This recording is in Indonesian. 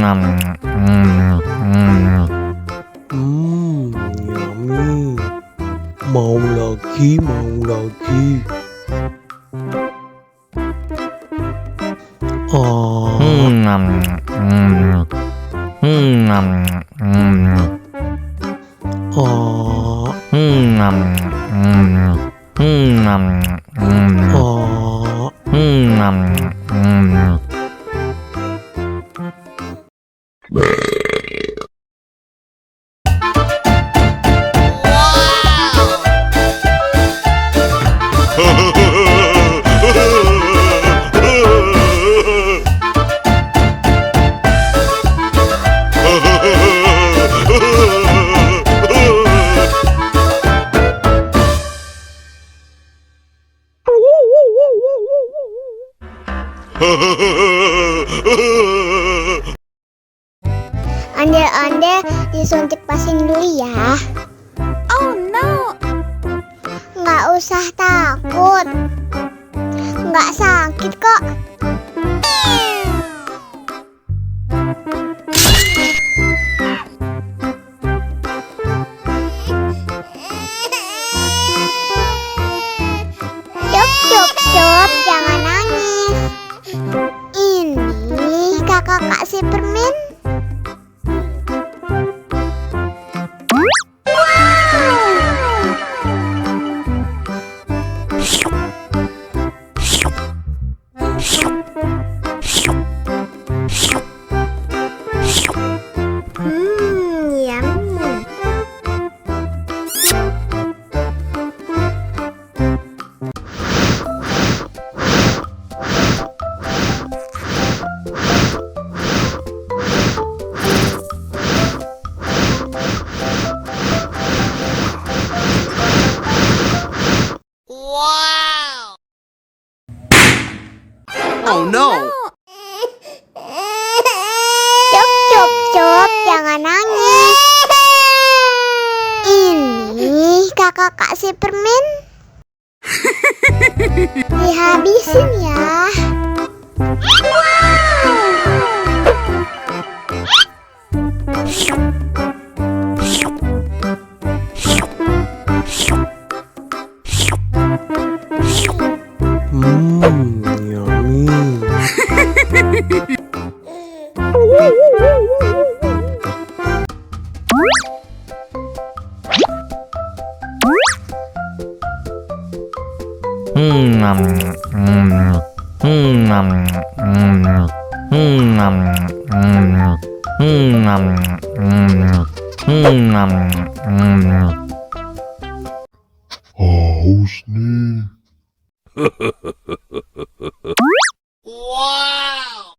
Yummy. Mau lagi, mau lagi. Oh. Oh. Ondel-ondel disuntik vaksin dulu ya. Oh no. Nggak usah takut. Nggak sakit kok. Cup, jangan nangis. Ini kakak kasih permen. Yummy. Oh no! Cup, jangan nangis. Ini kakak kasih permen. Dihabisin ya. Haus nih. Wow!